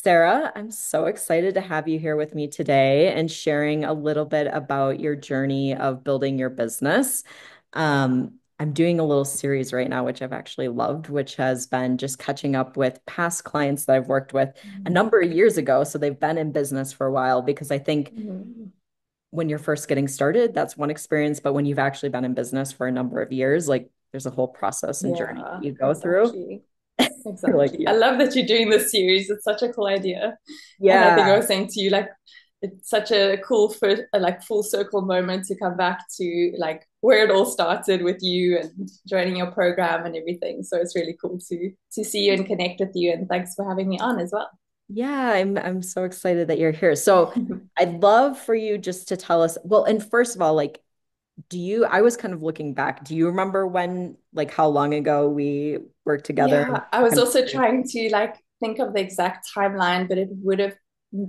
Sarah, I'm so excited to have you here with me today and sharing a little bit about your journey of building your business. I'm doing a little series right now, which I've actually loved, which has been just catching up with past clients that I've worked with a number of years ago. So they've been in business for a while because I think Mhm. when you're first getting started, that's one experience. But when you've actually been in business for a number of years, like there's a whole process and journey that Yeah, you go through. exactly. You're like, Exactly. I yeah. love that you're doing this series. It's such a cool idea. And I think I Yeah. was saying to you, like, it's such a cool first, like full circle moment to come back to like where it all started with you and joining your program and everything. So it's really cool to see you and connect with you. And thanks for having me on as well. Yeah, I'm so excited that you're here. So I'd love for you just to tell us, well, and first of all, like, I was kind of looking back. Do you remember when, like, how long ago we worked together? Yeah, I was Kind also of, trying to like think of the exact timeline, but it would have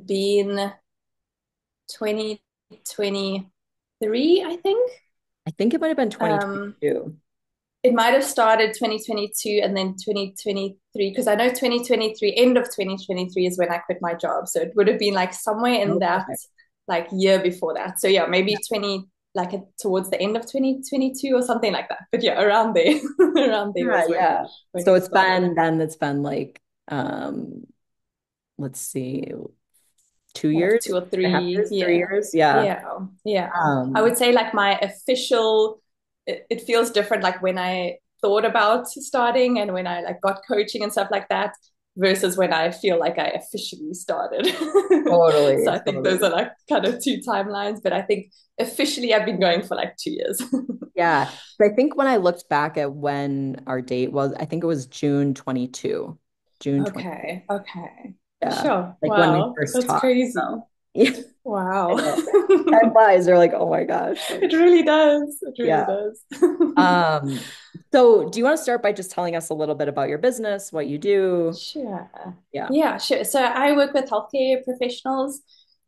been 2023, I think. I think it might have been Um, 2022. it might have started 2022 and then 2023, because I know 2023, end of 2023 is when I quit my job. So it would have been like somewhere in Oh, that perfect. like year before that. So yeah, Yeah. maybe 20, like towards the end of 2022 or something like that. But yeah, around there, around there Yeah, was yeah. when So we started. it's been like, let's see, two Like years, 2 or 3. 3 Yeah. years. Yeah. Yeah. Yeah. I Um, would say like my official, it feels different like when I thought about starting and when I like got coaching and stuff like that versus when I feel like I officially started. totally, So I think those totally. are like kind of two timelines, but I think officially I've been going for like 2 years. Yeah. I think when I looked back at when our date was, I think it was June 22. June 22. Okay. Okay. Yeah. Sure. Like when we Wow. first That's talked. crazy. So yeah, I Wow. know. Time flies. They're like, oh my gosh. Like, It really does. It really yeah. does. Um, so do you want to start by just telling us a little bit about your business, what you do? Sure. Yeah. Yeah, sure. So I work with healthcare professionals,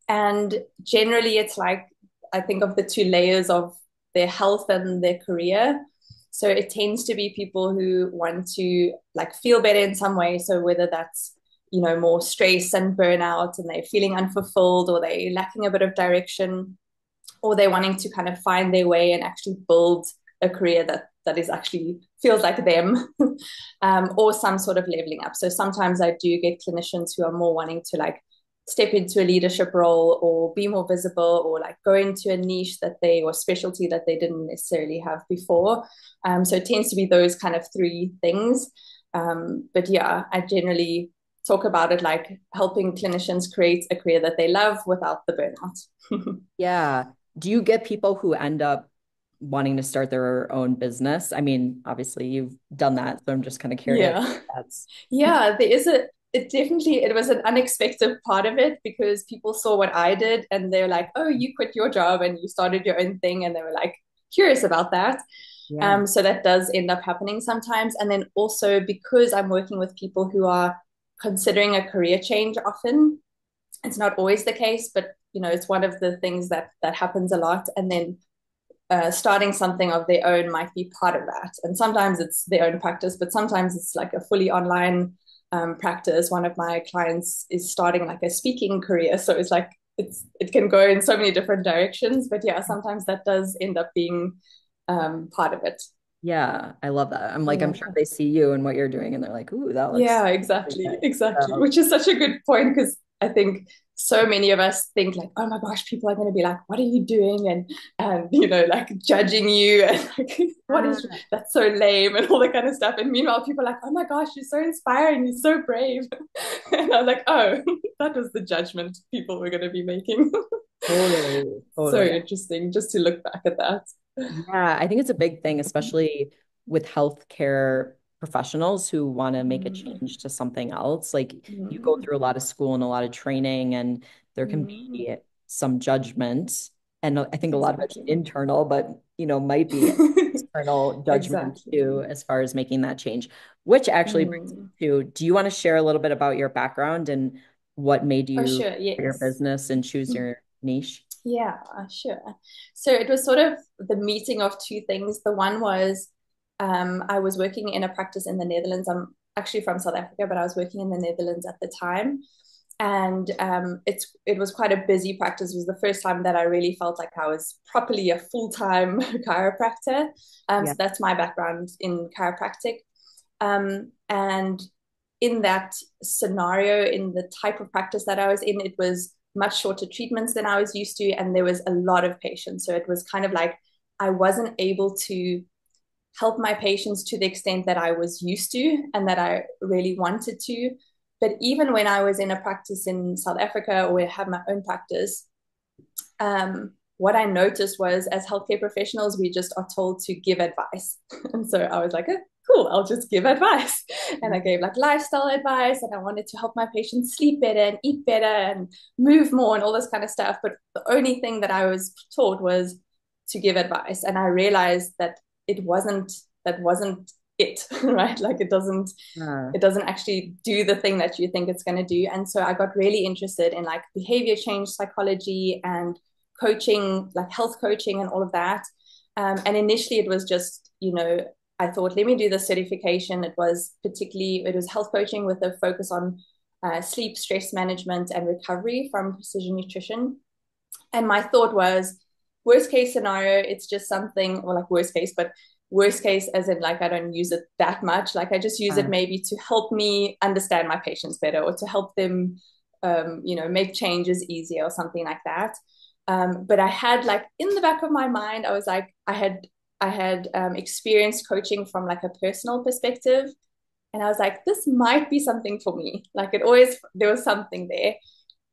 and generally it's like I think of the two layers of their health and their career. So it tends to be people who want to like feel better in some way. So whether that's, more stress and burnout and they're feeling unfulfilled or they're lacking a bit of direction or they're wanting to kind of find their way and actually build a career that is actually feels like them, or some sort of leveling up. So sometimes I do get clinicians who are more wanting to like step into a leadership role or be more visible or like go into a niche that they or specialty that they didn't necessarily have before. So it tends to be those kind of three things. But yeah, I generally talk about it like helping clinicians create a career that they love without the burnout. Yeah. Do you get people who end up wanting to start their own business? I mean, obviously you've done that, so I'm just kind of curious. Yeah. That's Yeah, there is it was an unexpected part of it because people saw what I did and they're like, oh, you quit your job and you started your own thing. And they were like curious about that. yeah. So that does end up happening sometimes. And then also because I'm working with people who are considering a career change often, it's not always the case, but it's one of the things that happens a lot. And then starting something of their own might be part of that. And sometimes it's their own practice, but sometimes it's like a fully online practice. One of my clients is starting like a speaking career. So it's like, it can go in so many different directions. But yeah, sometimes that does end up being part of it. Yeah, I love that. I'm sure Yeah. they see you and what you're doing and they're like, ooh, that looks Yeah, really exactly, nice. exactly. So, Which is such a good point because I think so many of us think like, oh my gosh, people are going to be like, what are you doing? And like judging you and like, what is yeah. that's so lame and all that kind of stuff. And meanwhile, people are like, oh my gosh, you're so inspiring, you're so brave. And I was like, oh, that was the judgment people were going to be making. Totally, So totally. interesting just to look back at that. Yeah, I think it's a big thing, especially with healthcare professionals who want to make a Mm, change to something else. Like you go mm, through a lot of school and a lot of training, and there can mm. be some judgment. And I think a lot of it's Exactly. internal, but might be external judgment Exactly. too, as far as making that change. Which actually brings Mm. me to, do you want to share a little bit about your background and what made Oh, you sure. for your Yes. business and choose your niche? Yeah, sure. So it was sort of the meeting of two things. The one was I was working in a practice in the Netherlands. I'm actually from South Africa, but I was working in the Netherlands at the time. And it was quite a busy practice. It was the first time that I really felt like I was properly a full-time chiropractor. Yeah. So that's my background in chiropractic. And in that scenario, in the type of practice that I was in, it was much shorter treatments than I was used to, and there was a lot of patients. So it was kind of like I wasn't able to help my patients to the extent that I was used to and that I really wanted to. But even when I was in a practice in South Africa or I had my own practice, what I noticed was as healthcare professionals, we just are told to give advice. And so I was like, oh, cool, I'll just give advice. And I gave like lifestyle advice, and I wanted to help my patients sleep better and eat better and move more and all this kind of stuff. But the only thing that I was taught was to give advice. And I realized that that wasn't it, right? Like Uh, it doesn't actually do the thing that you think it's going to do. And so I got really interested in like behavior change psychology and coaching, like health coaching and all of that. And initially it was just, I thought, let me do the certification. It was health coaching with a focus on sleep, stress management, and recovery from precision nutrition. And my thought was, worst case scenario, it's just something, or like worst case, but worst case as in like I don't use it that much. Like I just use it uh, maybe to help me understand my patients better or to help them, make changes easier or something like that. But I had like in the back of my mind, I was like, I had experienced coaching from like a personal perspective. And I was like, this might be something for me. Like there was something there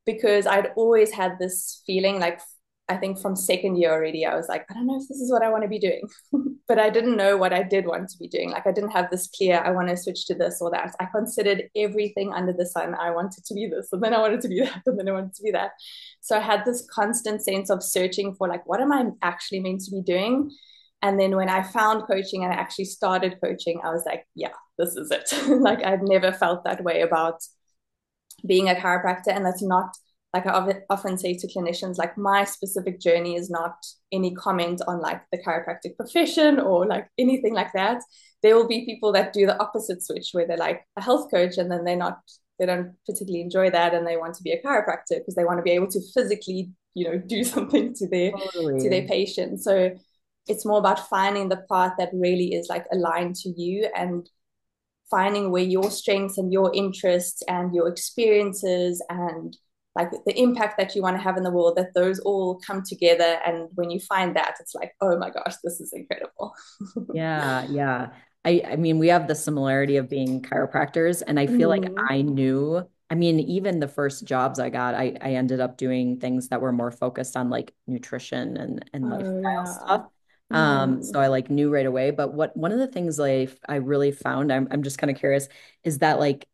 because I'd always had this feeling like I think from second year already, I was like, I don't know if this is what I want to be doing. But I didn't know what I did want to be doing. Like I didn't have this clear, I want to switch to this or that. I considered everything under the sun. I wanted to be this, and then I wanted to be that, and then I wanted to be that. So I had this constant sense of searching for like, what am I actually meant to be doing? And then when I found coaching and I actually started coaching, I was like, yeah, this is it. Like I'd never felt that way about being a chiropractor. And that's not like I often say to clinicians, like my specific journey is not any comment on like the chiropractic profession or like anything like that. There will be people that do the opposite switch where they're like a health coach and then they don't particularly enjoy that and they want to be a chiropractor because they want to be able to physically, do something to their totally. patient. So it's more about finding the path that really is like aligned to you and finding where your strengths and your interests and your experiences and like the impact that you want to have in the world, that those all come together. And when you find that, it's like, oh my gosh, this is incredible. Yeah, yeah. I mean, we have the similarity of being chiropractors, and I feel like Mm. I knew, I mean, even the first jobs I got, I ended up doing things that were more focused on like nutrition and Oh lifestyle yeah. stuff. So Mm. I like knew right away. But one of the things I really found, I'm just kind of curious, is that like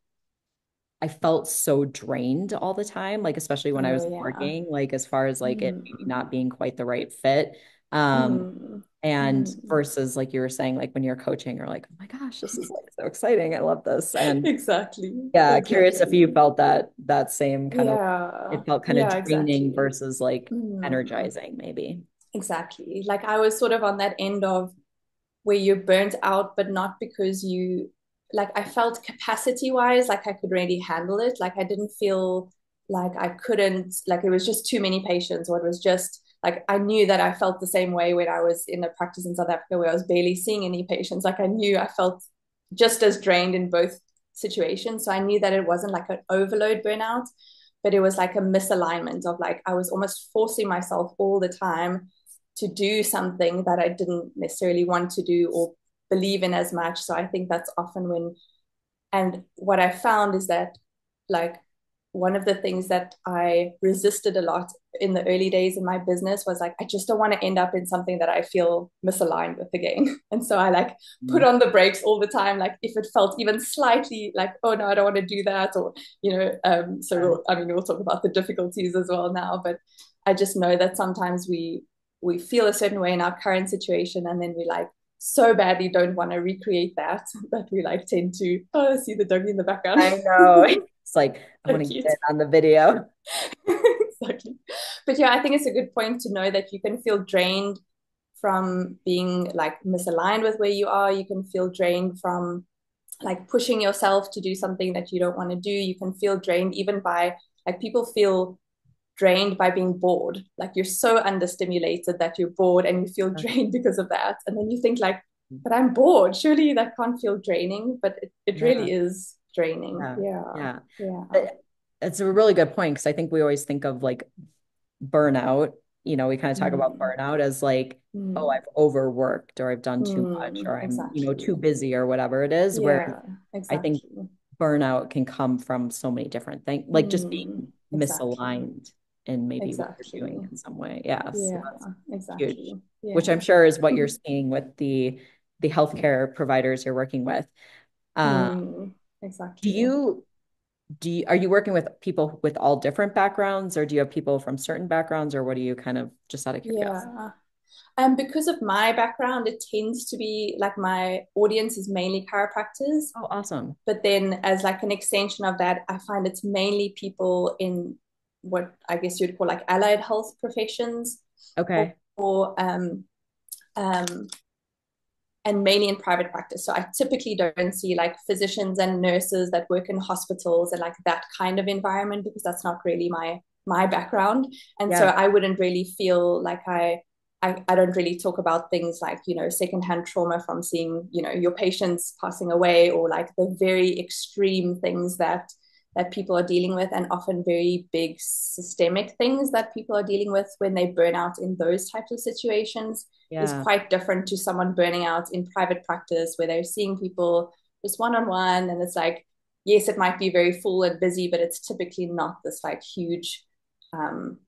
I felt so drained all the time, like especially when I was Oh yeah. working, like as far as like it maybe Mm. not being quite the right fit. Um, Mm. and Mm. versus like you were saying, like when you're coaching, you're like, oh my gosh, this is like so exciting. I love this. And Exactly. yeah, curious if you Exactly. felt that same kind of Yeah. it felt kind of Yeah, draining exactly. versus like Mm. energizing, maybe. Exactly. Like I was sort of on that end of where you're burnt out, but not because like I felt capacity wise, like I could really handle it. Like I didn't feel like I couldn't, like it was just too many patients, or it was just like I knew that I felt the same way when I was in a practice in South Africa where I was barely seeing any patients. Like I knew I felt just as drained in both situations. So I knew that it wasn't like an overload burnout, but it was like a misalignment of like I was almost forcing myself all the time to do something that I didn't necessarily want to do or believe in as much. So I think that's often when, and what I found is that, like, one of the things that I resisted a lot in the early days in my business was like, I just don't want to end up in something that I feel misaligned with again. And so I like put Mhm. on the brakes all the time. Like if it felt even slightly like, oh no, I don't want to do that. Or, I mean, we'll talk about the difficulties as well now, but I just know that sometimes we feel a certain way in our current situation and then we like so badly don't want to recreate that that we like tend to see the doggy in the background. I know. It's like I So want to get cute. it on the video. Exactly. But yeah, I think it's a good point to know that you can feel drained from being like misaligned with where you are. You can feel drained from like pushing yourself to do something that you don't want to do. You can feel drained even by like people feel drained by being bored. Like you're so understimulated that you're bored and you feel drained because of that. And then you think like, but I'm bored. Surely that can't feel draining, but it Yeah. really is draining. Yeah. Yeah. Yeah. Yeah. But it's a really good point because I think we always think of like burnout. We kind of talk about Mm, burnout as like, oh, mm, I've overworked or I've done too much mm, or I'm, too exactly. busy or whatever it is. Whereas Yeah, I think exactly. burnout can come from so many different things, like just Mm, being exactly. misaligned in maybe what you're doing Exactly. in some way. Yeah. So Yeah, that's huge, exactly. which Yeah. I'm sure is what you're seeing with the healthcare providers you're working with. Um, Mm, do exactly. you are you working with people with all different backgrounds, or do you have people from certain backgrounds, or what do you kind of just out of curiosity? Yeah. Because of my background, it tends to be like my audience is mainly chiropractors. Oh, awesome. But then, as like an extension of that, I find it's mainly people in what I guess you'd call like allied health professions, or, Okay. or um, and mainly in private practice. So I typically don't see like physicians and nurses that work in hospitals and like that kind of environment because that's not really my background. And so Yeah. I wouldn't really feel like I don't really talk about things like, secondhand trauma from seeing, your patients passing away or like the very extreme things that people are dealing with and often very big systemic things that people are dealing with when they burn out in those types of situations is Yeah. quite different to someone burning out in private practice where they're seeing people just one on one. And it's like, yes, it might be very full and busy, but it's typically not this like huge, um,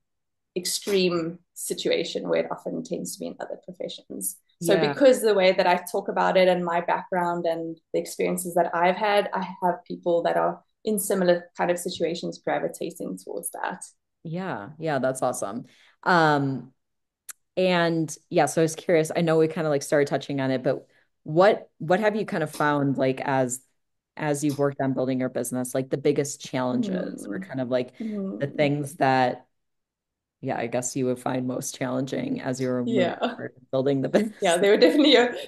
extreme situation where it often tends to be in other professions. So, Yeah. because the way that I talk about it and my background and the experiences that I've had, I have people that are in similar kind of situations gravitating towards that. Yeah. Yeah. That's awesome. Um, and yeah, so I was curious. I know we kind of like started touching on it, but what have you kind of found like as you've worked on building your business, like the biggest challenges or Mm. kind of like the Mm. things that, yeah, I guess you would find most challenging as you were moving Yeah. forward and building the Yeah, business.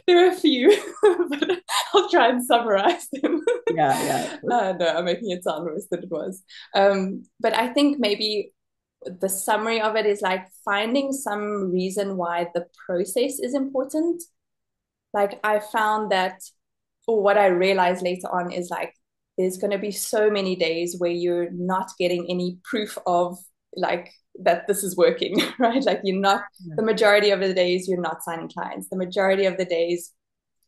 there were a few, but I'll try and summarize them. Yeah, yeah. No, I'm making it sound worse than it was. But I think maybe the summary of it is like finding some reason why the process is important. Like I found that, or what I realized later on is like there's going to be so many days where you're not getting any proof of like that this is working, right? Like you're not, the majority of the days you're not signing clients. The majority of the days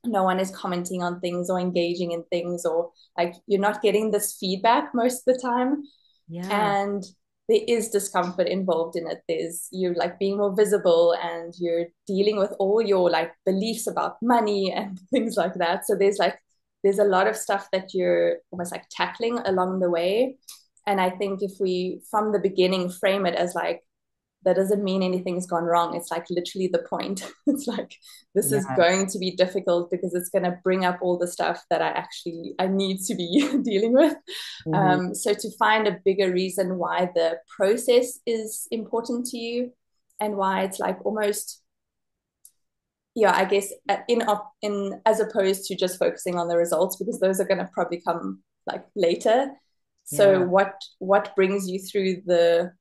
no one is commenting on things or engaging in things, or like you're not getting this feedback most of the time. Yeah. And there is discomfort involved in it. There's you're like being more visible and you're dealing with all your like beliefs about money and things like that. So there's a lot of stuff that you're almost like tackling along the way. And I think if we from the beginning frame it as like that doesn't mean anything's gone wrong. It's like literally the point. It's like this is Yes. going to be difficult because it's going to bring up all the stuff that I need to be dealing with. Hmm. So to find a bigger reason why the process is important to you and why it's like almost yeah, I guess in as opposed to just focusing on the results because those are going to probably come like later. So Yeah. what brings you through the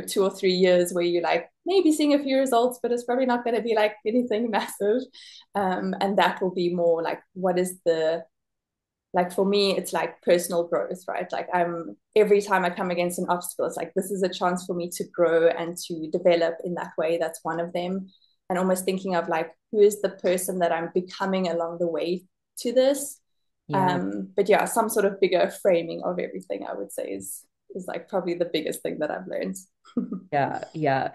2 or 3 years where you're like maybe seeing a few results, but it's probably not going to be like anything massive, and that will be more like what is the like for me it's like personal growth, right? Like I'm every time I come against an obstacle it's like this is a chance for me to grow and to develop in that way. That's one of them. And almost thinking of like who is the person that I'm becoming along the way to this. Yeah. But yeah, some sort of bigger framing of everything I would say is like probably the biggest thing that I've learned. Yeah. Yeah.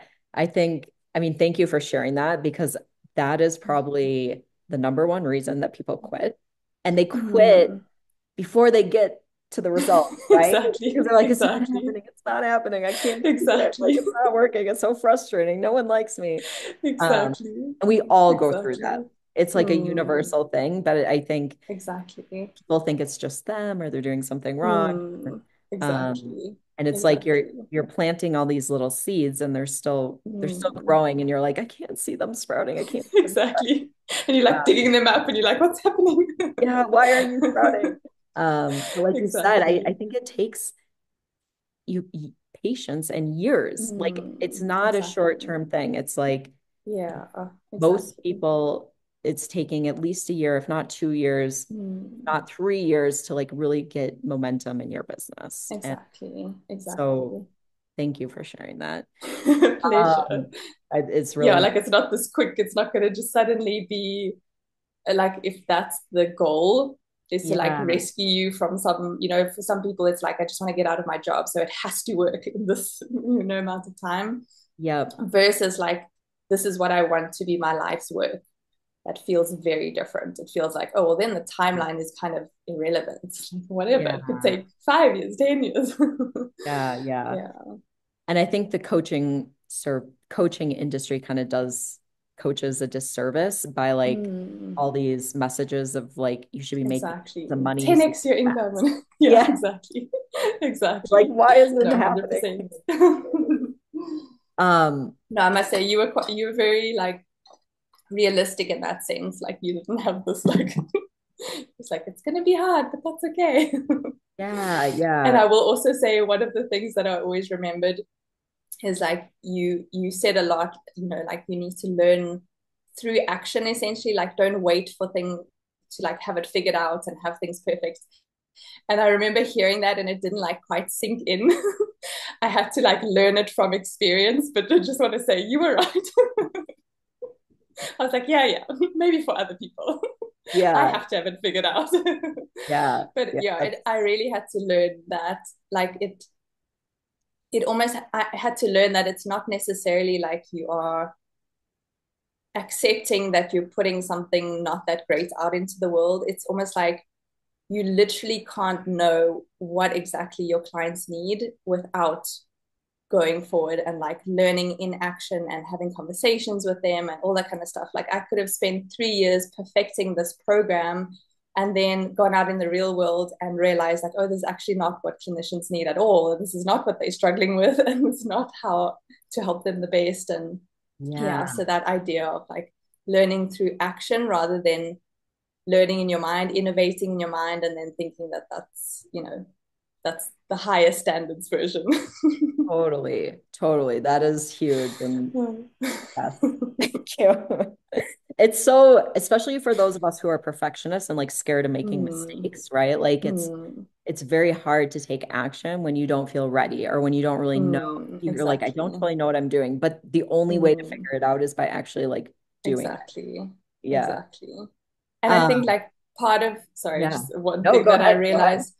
I mean, thank you for sharing that because that is probably the number one reason that people quit. And they quit Mm. before they get to the result, right? Because Exactly, they're like, it's not exactly, happening. It's not happening. I can't do it. Like, exactly, it's not working. It's so frustrating. No one likes me. Um, exactly, and we all go through that. exactly. It's like a Mm. universal thing, but I think Exactly. people think it's just them or they're doing something wrong. Mm, Um, exactly. and it's like Exactly. you're planting all these little seeds and they're still Mm, growing and you're like, I can't see them sprouting. I can't see them exactly. And you're like sprouting. digging them up and you're like, what's happening? Yeah, why aren't you sprouting? But like you said, I Exactly. think it takes you patience and years. Like it's not a Exactly. short-term thing. It's like Yeah, most exactly. people, it's taking at least a year, if not 2 years, Mm, not 3 years to like really get momentum in your business. And exactly. so Exactly. thank you for sharing that. Pleasure. It's Yeah, really, like it's not this quick, it's not going to just suddenly be like, if that's the goal, is to like yeah, rescue you from some, for some people it's like, I just want to get out of my job, so it has to work in this amount of time, yep, versus like, this is what I want to be my life's work. That feels very different. It feels like, oh well, then the timeline is kind of irrelevant. Whatever, yeah, it could take 5 years, 10 years. yeah, yeah. Yeah. And I think the coaching industry kind of does coaches a disservice by like Mm, all these messages of like you should be making exactly. the money so 10x your income. fast. Yeah, Yeah. exactly. Like, Exactly. why isn't No, it 100%. happening? Um, No, I must say you were very like realistic in that sense. Like you didn't have this like it's like it's gonna be hard, but that's okay. yeah, And yeah, I will also say one of the things that I always remembered is like you said a lot, like you need to learn through action essentially. Like don't wait for things to like have it figured out and have things perfect. And I remember hearing that and it didn't like quite sink in. I had to like learn it from experience, but I just want to say you were right. I was like, yeah, yeah, maybe for other people. I yeah, have to have it figured out. yeah, But yeah. yeah, That's, I really had to learn that, like it almost, I had to learn that it's not necessarily like you are accepting that you're putting something not that great out into the world. It's almost like you literally can't know what exactly your clients need without going forward and like learning in action and having conversations with them and all that kind of stuff. Like I could have spent 3 years perfecting this program and then gone out in the real world and realized like, oh, this is actually not what clinicians need at all. This is not what they're struggling with, and it's not how to help them the best. And yeah, yeah, so that idea of like learning through action rather than learning in your mind, innovating in your mind, and then thinking that that's the higher standards version. totally, totally. That is huge. And yes, thank you. It's so, especially for those of us who are perfectionists and like scared of making Mm, mistakes, right? Like mm, it's very hard to take action when you don't feel ready or when you don't really know. You're like, I don't exactly. really know what I'm doing. But the only way to Mm, figure it out is by actually like doing it. exactly. Yeah. Exactly. And I think Um, like part of, sorry, yeah. just one No, thing go that I ahead. Go ahead. realized,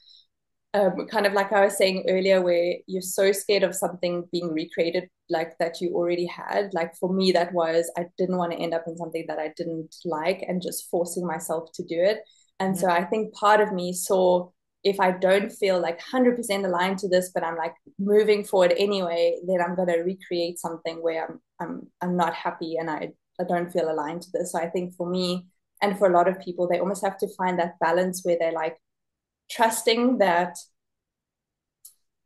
kind of like I was saying earlier, where you're so scared of something being recreated, like that you already had. Like for me, that was, I didn't want to end up in something that I didn't like and just forcing myself to do it. And Yeah. so I think part of me saw, if I don't feel like 100% aligned to this, but I'm like moving forward anyway, then I'm going to recreate something where I'm not happy and I don't feel aligned to this. So I think for me, and for a lot of people, they almost have to find that balance where they're like trusting that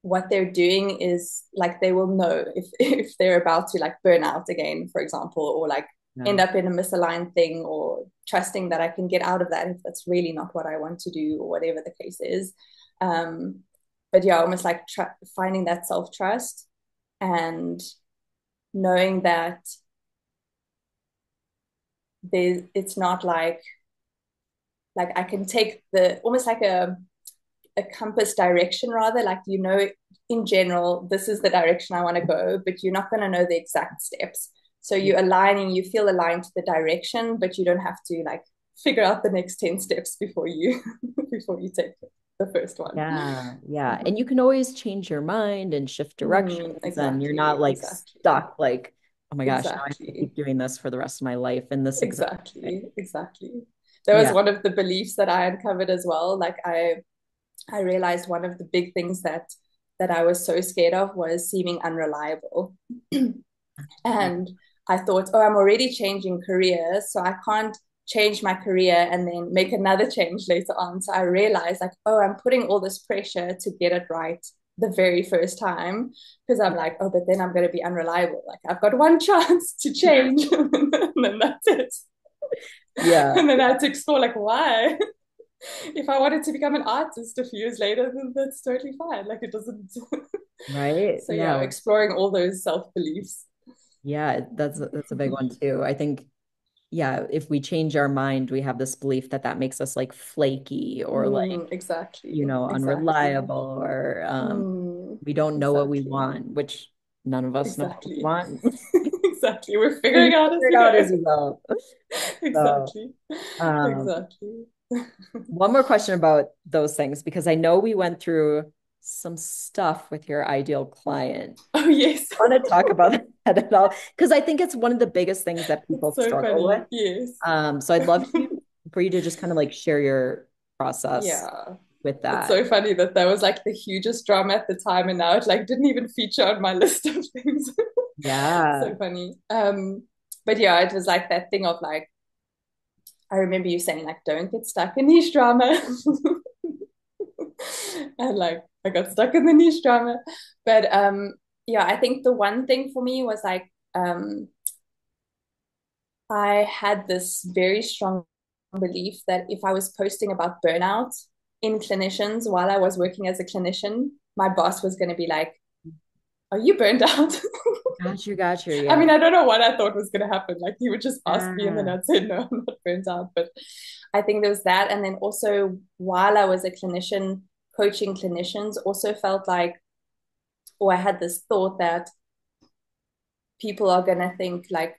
what they're doing is like, they will know if if they're about to like burn out again, for example, or like Yeah. end up in a misaligned thing, or trusting that I can get out of that if that's really not what I want to do, or whatever the case is. um but yeah, almost like finding that self-trust and knowing that it's not like I can take the almost like a compass direction, rather like, in general this is the direction I want to go, but you're not going to know the exact steps. So Yeah. you're aligning, you feel aligned to the direction, but you don't have to like figure out the next 10 steps before you before you take the first one. Yeah. Yeah. And you can always change your mind and shift directions, and you're not Exactly, like exactly, stuck, like, oh my gosh, now I have to exactly, keep doing this for the rest of my life in this exact way. exactly, exactly. That was Yeah. one of the beliefs that I uncovered as well. Like I realized one of the big things that I was so scared of was seeming unreliable. And I thought, oh, I'm already changing careers, so I can't change my career and then make another change later on. So I realized like, oh, I'm putting all this pressure to get it right the very first time, because I'm like, oh, but then I'm going to be unreliable. Like I've got one chance to change, and then that's it. Yeah. And then I had to explore like why. If I wanted to become an artist a few years later, then that's totally fine. Like it doesn't. Right? So yeah, Yeah. exploring all those self beliefs. Yeah, that's a big one too. I think, yeah, if we change our mind, we have this belief that that makes us like flaky or like, Exactly. Exactly. unreliable or Mm, we don't know what we exactly. want, which none of us know what we Exactly. want. Exactly. We're We figuring out as figure it we out go. as we go. So, Exactly. um, Exactly. one more question about those things, because I know we went through some stuff with your ideal client. Oh, yes. Want to talk about that at all? Because I think it's one of the biggest things that people It's so struggle with. funny. Yes. So I'd love for you to just kind of like share your process Yeah. with It's that. so funny that that was like the hugest drama at the time, and now it like didn't even feature on my list of things. So Yeah. funny. But yeah, it was like that thing of like, I remember you saying like, don't get stuck in niche drama. And like I got stuck in the niche drama. But yeah, I think the one thing for me was like I had this very strong belief that if I was posting about burnout in clinicians while I was working as a clinician, my boss was going to be like, are you burned out? Got you. I Yeah. mean, I don't know what I thought was going to happen. Like, he would just ask me, and then Yeah. I'd say, no, I'm not burnt out. But I think there was that. And then also, while I was a clinician, coaching clinicians, also felt like, or I had this thought that people are going to think, like,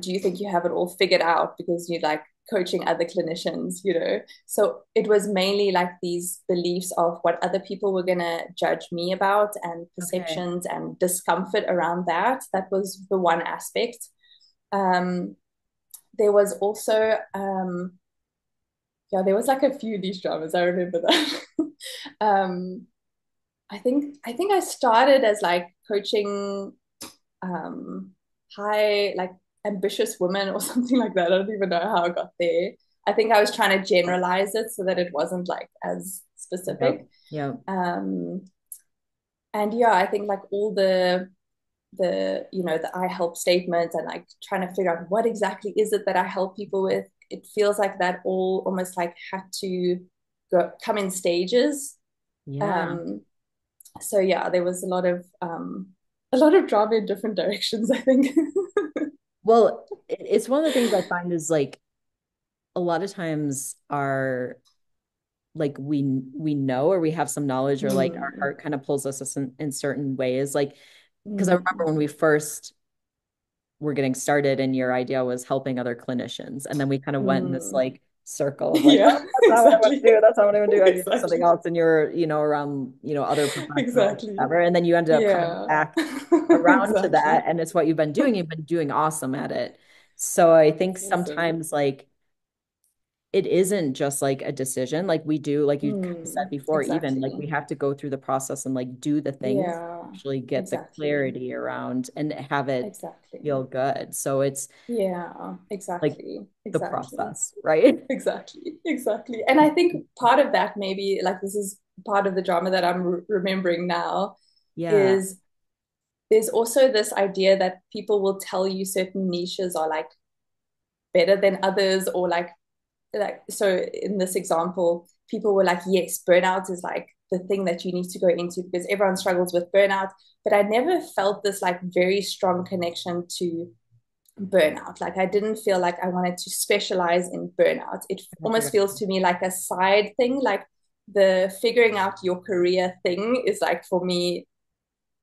do you think you have it all figured out because you like coaching other clinicians, you know? So it was mainly like these beliefs of what other people were going to judge me about and Okay. perceptions and discomfort around that. That was the one aspect. Um, there was also, yeah, there was like a few niche dramas. I remember that. um, I think I started as like coaching um, high, like ambitious women or something like that. I don't even know how I got there. I think I was trying to generalize it so that it wasn't like as Yep. specific. Yep. Um, and yeah, I think like all the the I help statements and like trying to figure out what exactly is it that I help people with. It feels like that all almost like had to come in stages. Yeah. Um, so yeah, there was a lot of drama in different directions, I think. Well, it's one of the things I find is like a lot of times our like we know or we have some knowledge or like our Mm, heart kind of pulls us in certain ways. Like, because I remember mm, when we first were getting started and your idea was helping other clinicians. And then we kind of went in this mm. like circle of like, oh, Yeah, that's not what I want exactly. to do. That's not what I want to do. I need to do something Exactly. else. And you're, around, other professionals, Exactly. whatever. And then you ended up coming Yeah. back around to that. Exactly. And it's what you've been doing. You've been doing awesome at it. So I think That's awesome. sometimes like it isn't just like a decision. Like we do, like you kind of said before, even like Exactly. we have to go through the process and like do the things, Yeah. actually get the Exactly. clarity around and have it Exactly. feel good. So it's Yeah. like Exactly. the Exactly. process, right? Exactly. Exactly. And I think part of that maybe like this is part of the drama that I'm remembering now Yeah. is there's also this idea that people will tell you certain niches are like better than others or like so in this example people were like yes burnout is like the thing that you need to go into because everyone struggles with burnout but I never felt this like very strong connection to burnout like I didn't feel like I wanted to specialize in burnout it almost feels to me like a side thing like the figuring out your career thing is like for me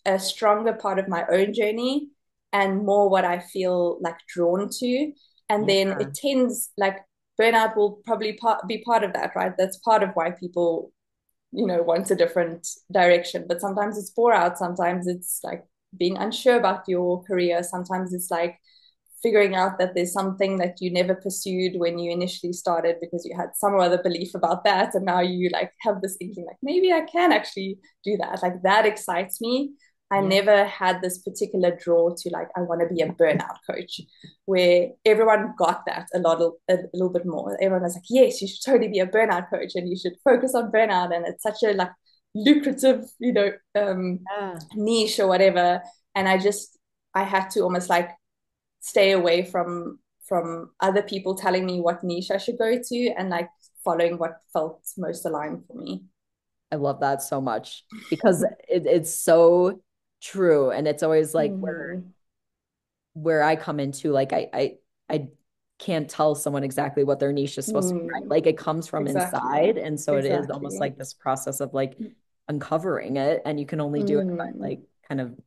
a stronger part of my own journey and more what I feel like drawn to. And Yeah. then it tends like burnout will probably be part of that, right? That's part of why people, want a different direction. But sometimes it's bore out, sometimes it's like being unsure about your career, sometimes it's like figuring out that there's something that you never pursued when you initially started because you had some other belief about that and now you like have this thinking like maybe I can actually do that like that excites me. I Yeah. never had this particular draw to like I want to be a burnout coach where everyone got that a little bit more everyone was like yes you should totally be a burnout coach and you should focus on burnout and it's such a like lucrative Yeah. niche or whatever and I had to almost like stay away from other people telling me what niche I should go to and like following what felt most aligned for me. I love that so much because it's so true. And it's always like Mm, where I come into, like I can't tell someone exactly what their niche is supposed to be, right? mm, Like it comes from exactly. inside. And so it is almost Exactly. like this process of like uncovering it. And you can only do it by Mm, like kind of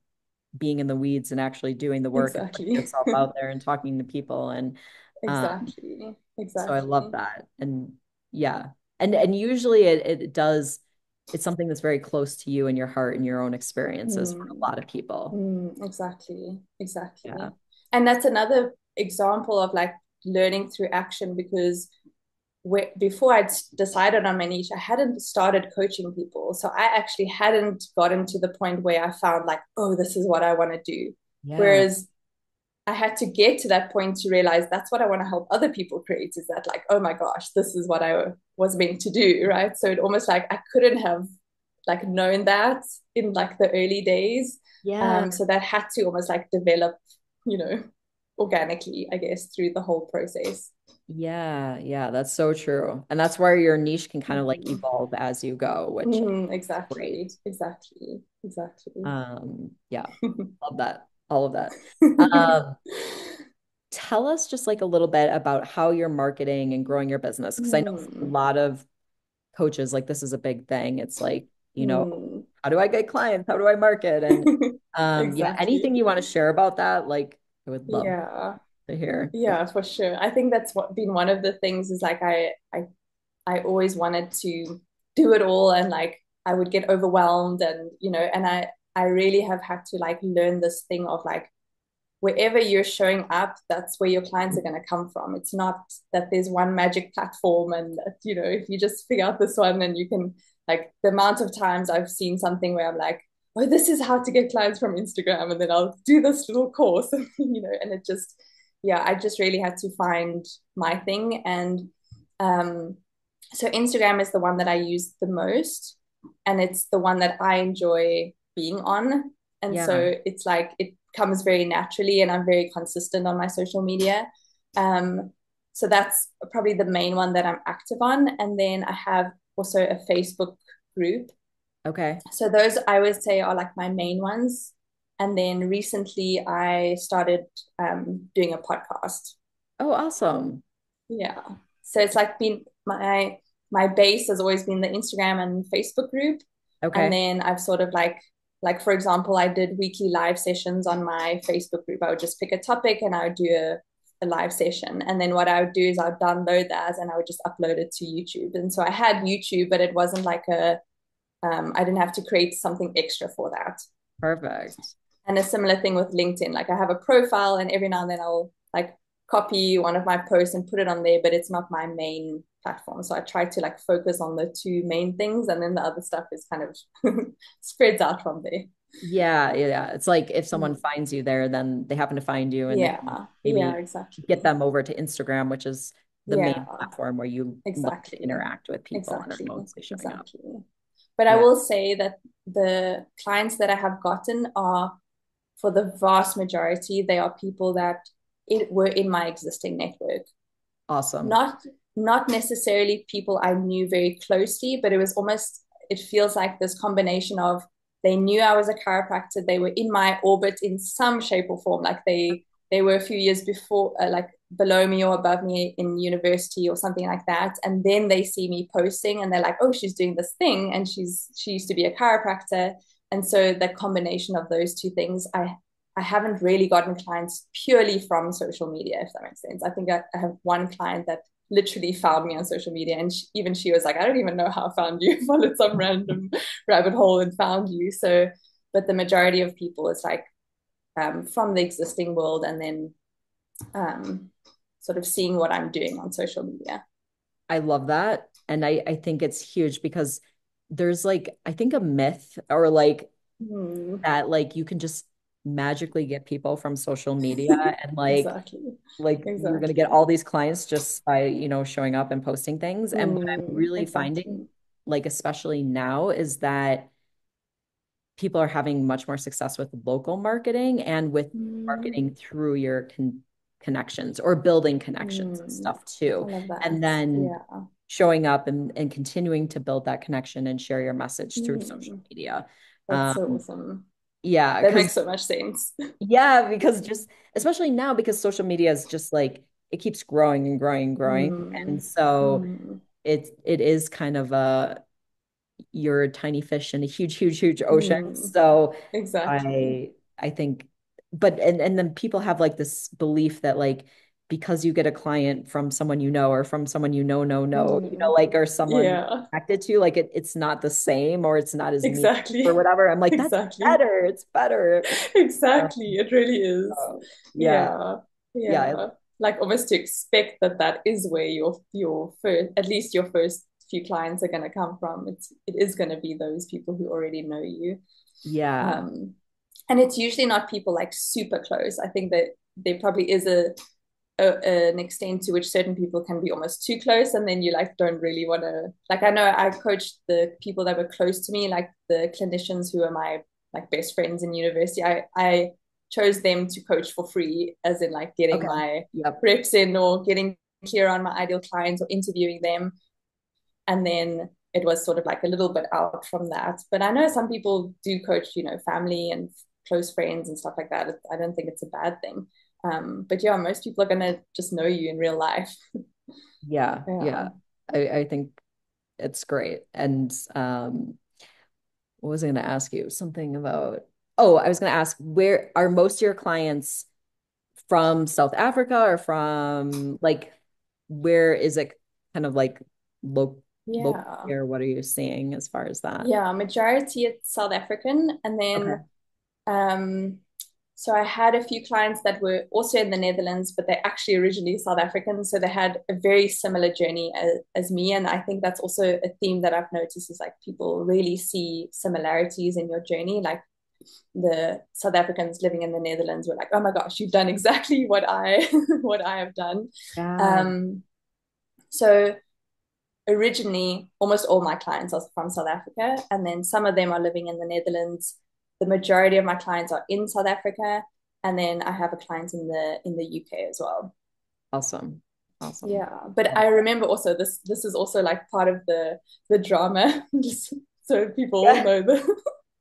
being in the weeds and actually doing the work and putting exactly. yourself out there and talking to people. And um, Exactly. so I love Exactly. that. And yeah. And usually it does, it's something that's very close to you and your heart and your own experiences for a Mm, lot of people. exactly. Yeah. Exactly. And that's another example of like learning through action because before I'd decided on my niche, I hadn't started coaching people. So I actually hadn't gotten to the point where I found like, oh, this is what I want to do. Yeah. Whereas I had to get to that point to realize that's what I want to help other people create is that like, oh my gosh, this is what I was meant to do. Right. So it almost like I couldn't have like known that in like the early days. Yeah. So that had to almost like develop, you know, organically, I guess, through the whole process. Yeah. Yeah. That's so true. And that's where your niche can kind of like Mm-hmm. evolve as you go, which is great. Exactly, exactly, exactly. Yeah. Love that. All of that. Um, Tell us just like a little bit about how you're marketing and growing your business. Because I know for a Mm, lot of coaches, like this is a big thing. It's like, mm. how do I get clients? How do I market? And yeah, anything Exactly. you want to share about that, like I would love Yeah, to hear. yeah, for sure. I think that's what been one of the things is like I always wanted to do it all and like I would get overwhelmed and and I really have had to like learn this thing of like wherever you're showing up, that's where your clients are going to come from. It's not that there's one magic platform and that, if you just figure out this one and you can, like, the amount of times I've seen something where I'm like, oh, this is how to get clients from Instagram. And then I'll do this little course, and it just, yeah, I just really had to find my thing. And so Instagram is the one that I use the most. And it's the one that I enjoy being on. And Yeah. so it's like it comes very naturally, and I'm very consistent on my social media. Um, so that's probably the main one that I'm active on. And then I have also a Facebook group. Okay. So those I would say are like my main ones. And then recently I started doing a podcast. Oh, awesome. Yeah. So it's like been my base has always been the Instagram and Facebook group. And Okay. then I've sort of like for example, I did weekly live sessions on my Facebook group. I would just pick a topic and I would do a live session. And then what I would do is I would download that and I would just upload it to YouTube. And so I had YouTube, but it wasn't like I didn't have to create something extra for that. Perfect. And a similar thing with LinkedIn. Like I have a profile and every now and then I'll like copy one of my posts and put it on there, but it's not my main platform. So I try to like focus on the two main things and then the other stuff is kind of spreads out from there. Yeah, yeah. It's like if someone Mm. finds you there, then they happen to find you and they can Yeah, yeah, maybe get exactly. them over to Instagram, which is the main Yeah, platform where you love to exactly. interact with people and are Exactly. mostly showing up. Exactly. But I Yeah, will say that the clients that I have gotten are, for the vast majority, they are people that were in my existing network. awesome. Not necessarily people I knew very closely, but it feels like this combination of they knew I was a chiropractor, they were in my orbit in some shape or form, like they were a few years before, like below me or above me in university or something like that, and then they see me posting and they're like, oh, she's doing this thing, and she used to be a chiropractor, and so the combination of those two things, I haven't really gotten clients purely from social media, if that makes sense. I think I have one client that literally found me on social media, and even she was like, I don't even know how I found you. Followed some random rabbit hole and found you. So, but the majority of people is like from the existing world, and then um, sort of seeing what I'm doing on social media. I love that. And I think it's huge because there's like, I think a myth or like Hmm. that, like you can just magically get people from social media and Exactly. like you're going to get Exactly. all these clients just by, showing up and posting things. And what I'm Hmm. really finding, Exactly. like especially now, is that people are having much more success with local marketing and with Hmm. marketing through your connections or building connections and Mm, stuff I too. love that. And then Yeah. showing up and continuing to build that connection and share your message through social Mm, media. that's so Um, awesome. yeah, That because makes so much sense. just especially now because social media is just like it keeps growing and growing and growing. And Mm, so mm, it is kind of a you're a tiny fish in a huge, huge, huge ocean. mm, So exactly. I think, but and then people have like this belief that like because you get a client from someone you know or from someone Mm, like or someone yeah, connected to, like it's not the same or it's not as meaningful or exactly. whatever. I'm like, that's Exactly. better. It's better. Exactly. Um, It really is. so, yeah, Yeah. yeah, Yeah. Like almost to expect that that is where your first, at least your first few clients are going to come from. It is going to be those people who already know you. yeah. Um, and it's usually not people like super close. I think that there probably is an extent to which certain people can be almost too close, and then you like don't really want to. Like I know I coached the people that were close to me, like the clinicians who are my like best friends in university. I chose them to coach for free, as in like getting Okay. my Yep. reps in or getting clear on my ideal clients or interviewing them, and then it was sort of like a little bit out from that. But I know some people do coach, family and close friends and stuff like that. I don't think it's a bad thing. But yeah, most people are gonna just know you in real life. Yeah. Yeah. Yeah. I think it's great. And what was I going to ask you? Something about, oh, I was going to ask, where are most of your clients from South Africa or from like, where is it kind of like local Yeah. here? What are you seeing as far as that? Yeah. Majority it's South African. And Okay. then um so I had a few clients that were also in the Netherlands, but they're actually originally South African. So they had a very similar journey as me. And I think that's also a theme that I've noticed is like people really see similarities in your journey. Like the South Africans living in the Netherlands were like, "Oh my gosh, you've done exactly what I what I have done." Yeah. Um, so originally, almost all my clients are from South Africa, and then some of them are living in the Netherlands. The majority of my clients are in South Africa, and then I have a client in the UK as well. Awesome. Awesome. Yeah, but I remember also this is also like part of the drama, just so people Yeah. know the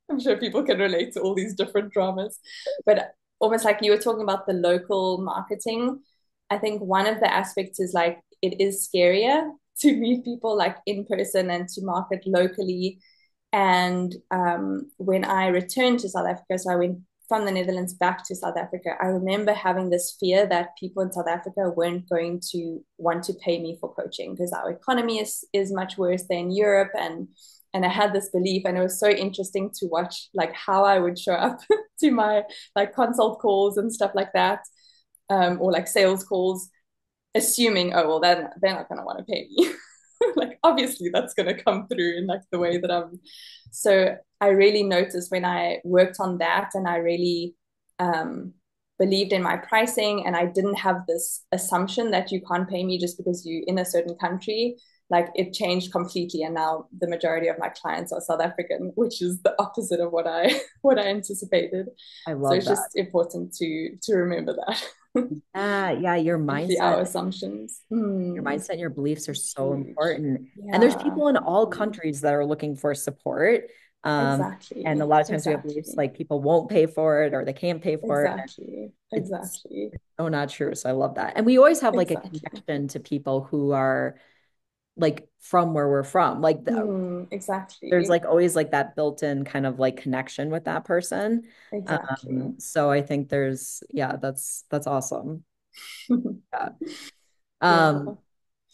I'm sure people can relate to all these different dramas. But almost like you were talking about the local marketing, I think one of the aspects is like it is scarier to meet people like in person and to market locally. And when I returned to South Africa, so I went from the Netherlands back to South Africa, I remember having this fear that people in South Africa weren't going to want to pay me for coaching because our economy is much worse than Europe, and I had this belief, and it was so interesting to watch like how I would show up to my like consult calls and stuff like that, or like sales calls, assuming, oh well, they're not going to want to pay me. Like obviously that's going to come through in like the way that I'm. So I really noticed when I worked on that, and I really um, believed in my pricing, and I didn't have this assumption that you can't pay me just because you in a certain country. Like it changed completely, and now the majority of my clients are South African, which is the opposite of what I what I anticipated. I So love it's that. just important to remember that. Yeah, Our assumptions. your Mm, mindset and your beliefs are it's so huge. important. And there's Yeah. people in all Mm, countries that are looking for support. And a exactly. lot of times we have beliefs Exactly. like people won't pay for it or they can't pay for it. Exactly. It's Exactly. so not true. So I love that. And we always have like a Exactly. connection to people who are like from where we're from. Like Mm, there's exactly. like always like that built-in kind of like connection with that person. Exactly. So I think yeah, that's awesome. Yeah. Yeah. Um,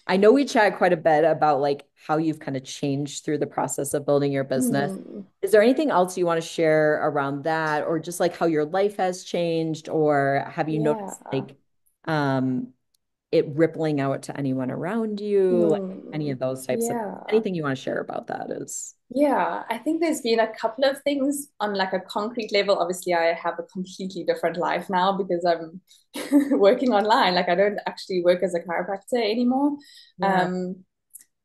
I know we chat quite a bit about like how you've kind of changed through the process of building your business. Mm, Is there anything else you want to share around that, or just like how your life has changed, or have you noticed yeah. like um it rippling out to anyone around you? Like any Mm, of those types of yeah. anything you want to share about that is Yeah, I think there's been a couple of things on like a concrete level. Obviously, I have a completely different life now because I'm working online. Like I don't actually work as a chiropractor anymore. yeah. Um,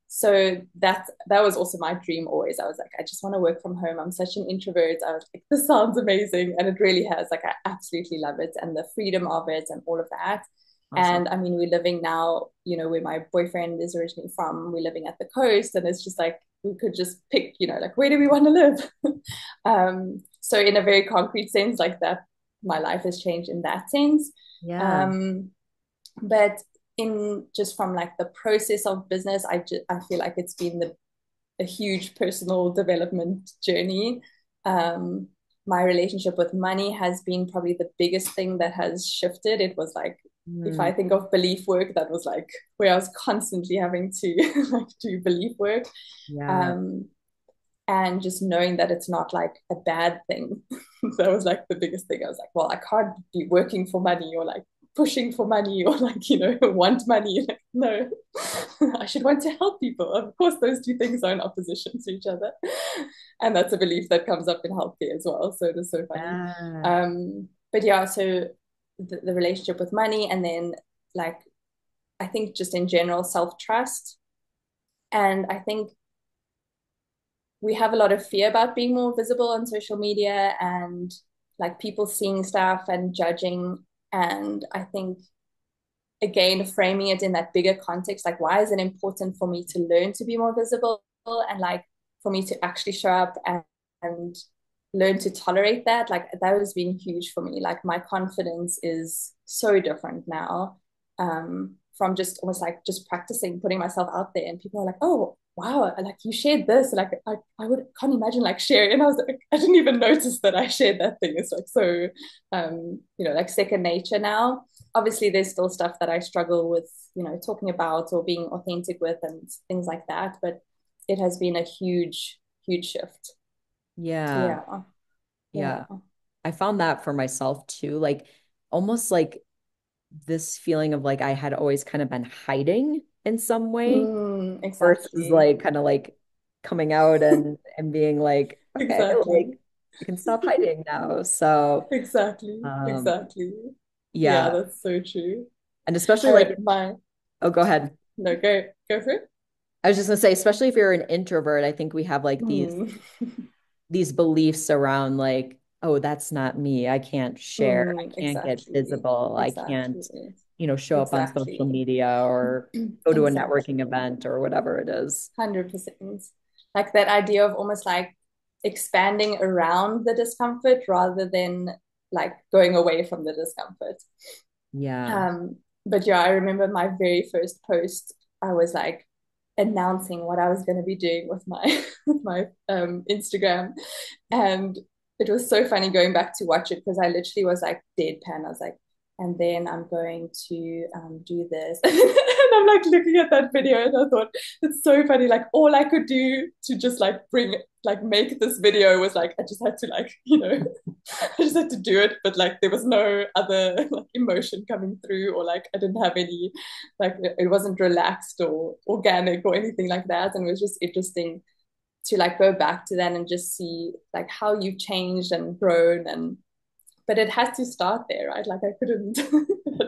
so that was also my dream always. I was like, I just want to work from home. I'm such an introvert. I was like, this sounds amazing. And it really has. Like I absolutely love it and the freedom of it and all of that. Awesome. And I mean, we're living now, where my boyfriend is originally from, we're living at the coast, and it's just like we could just pick, like, where do we want to live? So in a very concrete sense, like that, my life has changed in that sense. Yeah. Um, but in just from like the process of business, I feel like it's been a huge personal development journey. Um, my relationship with money has been probably the biggest thing that has shifted. It was like, if Mm, I think of belief work, that was like where I was constantly having to like do belief work. yeah. Um, and just knowing that it's not like a bad thing. That was like the biggest thing. I was like, well, I can't be working for money or like pushing for money or like, want money. Like, no, I should want to help people. Of course, those two things are in opposition to each other. And that's a belief that comes up in healthcare as well. So it is so funny. Yeah. But yeah, so the relationship with money, and then like, I think just in general, self trust. And I think we have a lot of fear about being more visible on social media and like people seeing stuff and judging. And I think, again, framing it in that bigger context, like, why is it important for me to learn to be more visible and like for me to actually show up and learn to tolerate that? Like, that has been huge for me. Like, my confidence is so different now, from just almost like just practicing putting myself out there, and people are like, oh wow, like you shared this, like I can't imagine like sharing, and I was like, I didn't even notice that I shared that thing. It's like so like second nature now. Obviously there's still stuff that I struggle with, talking about or being authentic with and things like that, but it has been a huge shift. Yeah. Yeah. Yeah. Yeah. I found that for myself too. Like almost like this feeling of like I had always kind of been hiding in some way versus Exactly. like kind of like coming out and being like, okay, Exactly. like you can stop hiding now. So Exactly. um Exactly. Yeah, yeah. that's so true. And especially I like, my oh, go ahead. No, go for it. I was just gonna say, especially if you're an introvert, I think we have like Mm. these beliefs around like, oh, that's not me. I can't share. I can't get Exactly. visible. I Exactly. can't, show up on social Exactly. media or go to a networking Exactly. event or whatever it is. 100%. Like that idea of almost like expanding around the discomfort rather than like going away from the discomfort. Yeah. Um, but yeah, I remember my very first post, I was like announcing what I was going to be doing with my with my Instagram. And it was so funny going back to watch it because I literally was like deadpan. I was like, and then I'm going to do this. And I'm like looking at that video and I thought, it's so funny. Like all I could do to just like make this video was like, I just had to like, I just had to do it. But like there was no other like emotion coming through, or like I didn't have any, like it wasn't relaxed or organic or anything like that. And it was just interesting to like go back to that and just see like how you've changed and grown. And but it has to start there, right? Like I couldn't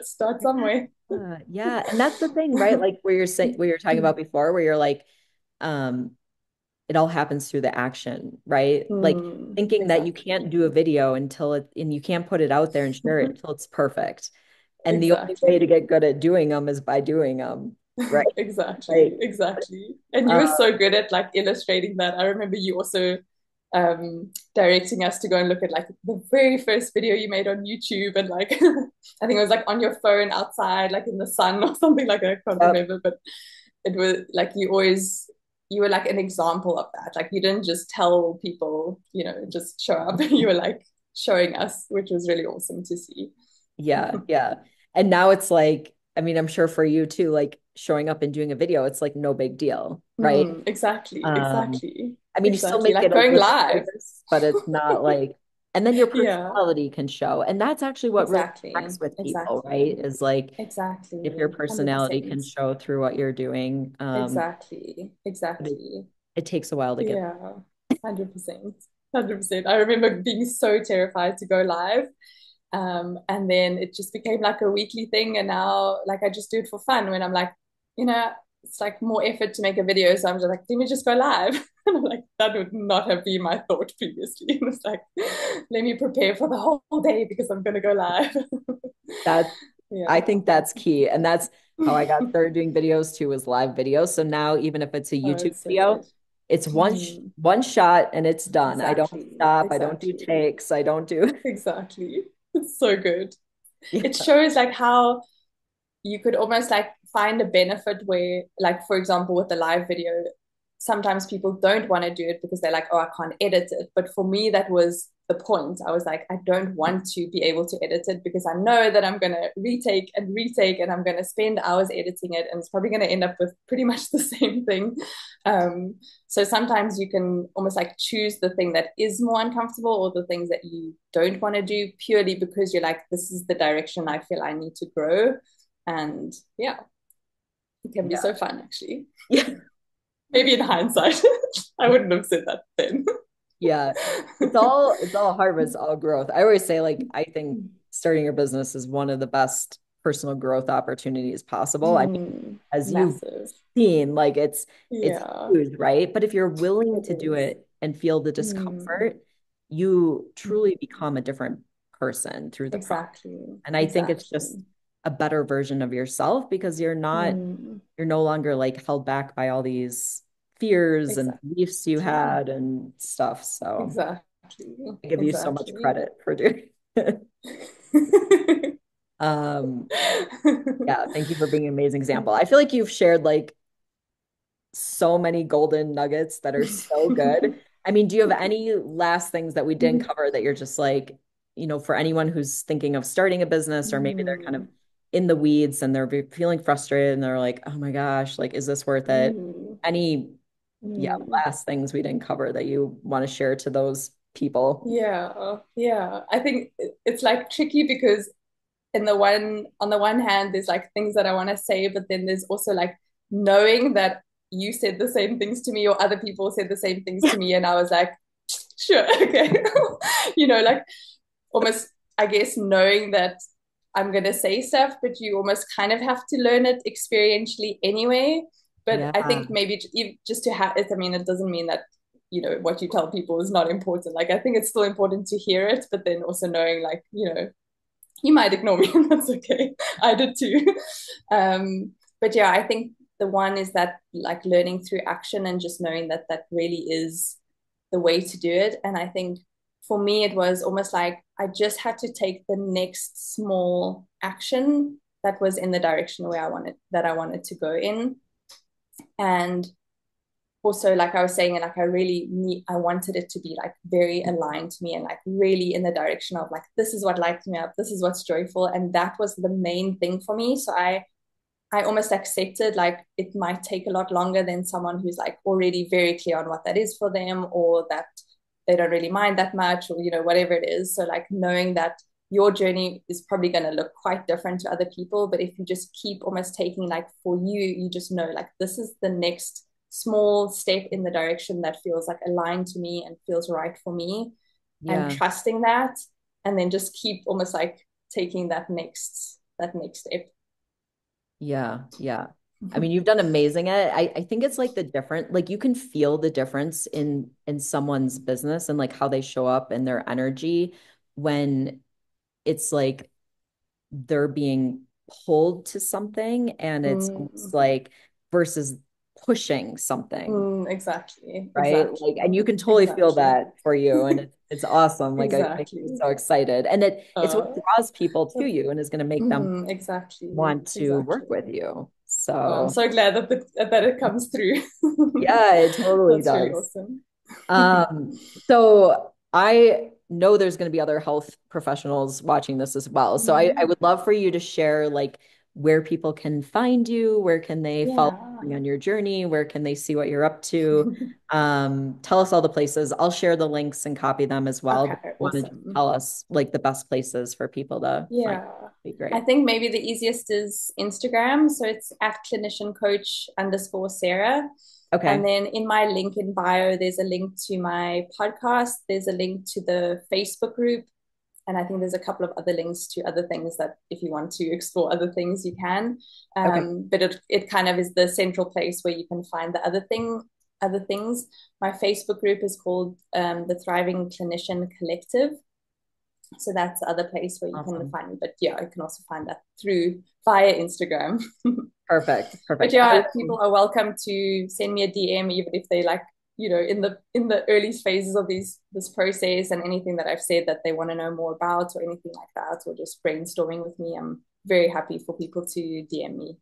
start somewhere. Yeah. And that's the thing, right? Like where you're saying, where you're talking about before, where you're like, um, it all happens through the action, right? Like thinking that you can't Exactly. do a video until it, and you can't put it out there and share it until it's perfect. And the only way to Exactly. get good at doing them is by doing them, right? Exactly. Like, Exactly. And you uh, were so good at like illustrating that. I remember you also directing us to go and look at like the very first video you made on YouTube, and like I think it was like on your phone outside, like in the sun or something like that. I can't yep, remember, but it was like you were like an example of that. Like you didn't just tell people, just show up. You were like showing us, which was really awesome to see. yeah, yeah. And now it's like, I mean, I'm sure for you too, like showing up and doing a video, it's like no big deal, right? Exactly, Um, exactly, I mean, you still exactly. make Like it a going little live. nervous, but it's not like, and then your Yeah, personality can show. And that's actually what really exactly, connects with people, right? exactly, Is like exactly. if your personality can 100%. show through what you're doing. Exactly, But exactly. it takes a while to get. Yeah, 100%. 100%. I remember being so terrified to go live. And then it just became like a weekly thing. And now, like, I just do it for fun when I'm like, you know, it's like more effort to make a video. So I'm just like, let me just go live. And I'm like, that would not have been my thought previously. It was like, let me prepare for the whole day because I'm going to go live. That's I Yeah. think that's key. And that's how I got started doing videos too, was live videos. So now even if it's a Oh, YouTube it's so video, good. it's Mm, one shot and it's done. I don't exactly. stop. I don't do Exactly. takes. I don't do Exactly. It's so good. It yeah. shows like how you could almost like find a benefit where, like, for example, with the live video, sometimes people don't want to do it because they're like, oh, I can't edit it. But for me, that was the point. I was like, I don't want to be able to edit it because I know that I'm going to retake and I'm going to spend hours editing it. And it's probably going to end up with pretty much the same thing. Um, so sometimes you can almost like choose the thing that is more uncomfortable or the things that you don't want to do purely because you're like, this is the direction I feel I need to grow. And yeah, it can be Yeah. so fun actually. Yeah. Maybe in hindsight, I wouldn't have said that then. Yeah. It's all harvest, all growth. I always say like I think starting your business is one of the best personal growth opportunities possible. I mean, as you've Massive. seen, like it's Yeah, huge, right? But if you're willing it to do is. it and feel the Mm, discomfort, you truly become a different person through the process. exactly. And I think it's just Exactly. a better version of yourself because Mm, you're no longer like held back by all these fears and beliefs you exactly. had and stuff. So Exactly. I give you so much Exactly. credit for doing it. Um, yeah, thank you for being an amazing example. I feel like you've shared like so many golden nuggets that are so good. I mean, do you have any last things that we didn't cover that you're just like, for anyone who's thinking of starting a business or maybe they're kind of Mm, in the weeds and they're feeling frustrated and they're like, oh my gosh, like, is this worth it? mm, Any, yeah, mm. last things we didn't cover that you want to share to those people? Yeah, yeah. I think it's like tricky because on the one hand, there's like things that I want to say, but then there's also like knowing that you said the same things to me or other people said the same things to me, and I was like, sure, okay, like almost I guess knowing that I'm gonna say stuff, but you almost kind of have to learn it experientially anyway. But I Yeah. think maybe just to have it, I mean, it doesn't mean that what you tell people is not important. Like I think it's still important to hear it, but then also knowing like you might ignore me and that's okay. I did too. But yeah, I think the one is that like learning through action and just knowing that that really is the way to do it. And I think for me, it was almost like I just had to take the next small action that was in the direction where I wanted to go in. And also like I was saying, like I wanted it to be like very aligned to me and like really in the direction of like this is what lights me up, this is what's joyful, and that was the main thing for me. So I almost accepted like it might take a lot longer than someone who's like already very clear on what that is for them or that they don't really mind that much or whatever it is. So like knowing that your journey is probably going to look quite different to other people, but if you just keep almost taking like for you just know like this is the next small step in the direction that feels like aligned to me and feels right for me, and Yeah. trusting that, and then just keep almost like taking that next step. Yeah, yeah. I mean, you've done amazing at it. I think it's like the different, like you can feel the difference in someone's business and like how they show up and their energy when it's like they're being pulled to something and it's almost Mm, like versus pushing something, exactly, right? Like, exactly, and you can totally feel exactly, that for you, and it's awesome. Like, I make me exactly. so excited, and it's what Uh, draws people to you and is going to make them exactly, want to work with exactly. you. Oh, I'm So. so glad that it comes through. Yeah, it totally That's really does. awesome. So I know there's going to be other health professionals watching this as well. So I would love for you to share like where people can find you, where can they follow Yeah. you on your journey, where can they see what you're up to? Tell us all the places. I'll share the links and copy them as well. But if Okay, you want to just awesome. tell us like the best places for people to find, Yeah. be I great. think maybe the easiest is Instagram. So it's at clinician coach underscore Sarah. And Okay. then in my link in bio, there's a link to my podcast. There's a link to the Facebook group. And I think there's a couple of other links to other things that if you want to explore other things, you can. Okay. But it kind of is the central place where you can find the other things. My Facebook group is called the Thriving Clinician Collective. So that's the other place where you can Awesome. find me. But yeah, you can also find that through via Instagram. Perfect. But Perfect. yeah, people are welcome to send me a DM, even if they like, in the early phases of this process, and anything that I've said that they want to know more about, or anything like that, or just brainstorming with me. I'm very happy for people to DM me.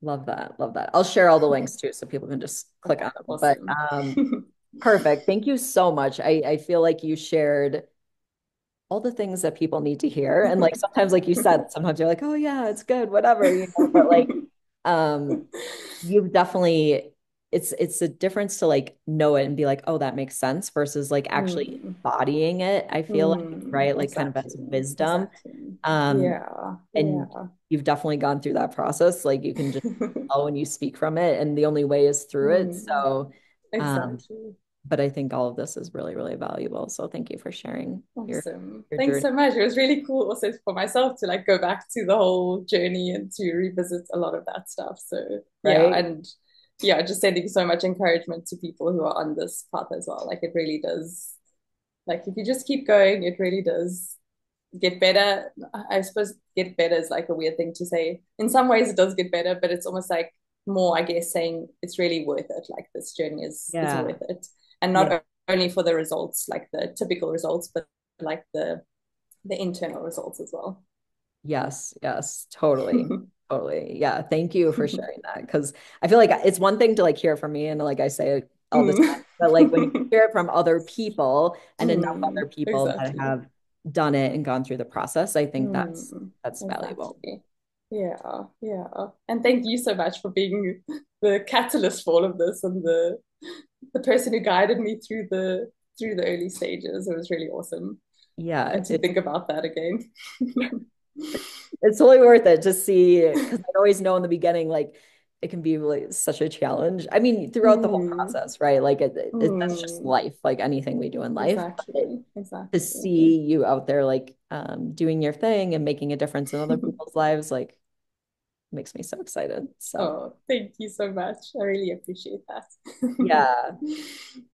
Love that. Love that. I'll share all the links too so people can just click on Okay, them. But awesome. perfect. Thank you so much. I feel like you shared all the things that people need to hear. And like sometimes, like you said, sometimes you're like, oh yeah, it's good, whatever, but like um you've definitely it's a difference to like know it and be like, oh, that makes sense versus like actually Mm, embodying it, I feel like, right? Like kind of as exactly. wisdom. Exactly. Um Yeah. and Yeah. you've definitely gone through that process. Like you can just tell when you speak from it, and the only way is through it. Mm, So um exactly. but I think all of this is really, really valuable. So thank you for sharing Awesome. your Thanks journey, so much. It was really cool also for myself to like go back to the whole journey and to revisit a lot of that stuff. So yeah, right? and yeah, just sending so much encouragement to people who are on this path as well. Like it really does, like if you just keep going, it really does get better. I suppose get better is like a weird thing to say. In some ways it does get better, but it's almost like more, I guess, saying it's really worth it. Like this journey is Yeah. worth it. And Yeah. not only for the results, like the typical results, but like the internal results as well. Yes, yes, totally. Totally. Yeah. Thank you for sharing that. Because I feel like it's one thing to like hear from me and like I say all the time, but like when you hear it from other people and enough other people that Exactly. have done it and gone through the process, I think that's valuable. Exactly. Yeah, yeah. And thank you so much for being the catalyst for all of this, and the person who guided me through the early stages. It was really awesome. Yeah, And to think about that again. it's totally worth it to see because I always know in the beginning, like it can be like such a challenge. I mean, throughout the whole Mm, process, right? Like that's just mm, life, like anything we do in life. But exactly. to Exactly. see you out there, like doing your thing and making a difference in other people's lives, like makes me so excited. So Oh, thank you so much. I really appreciate that. yeah.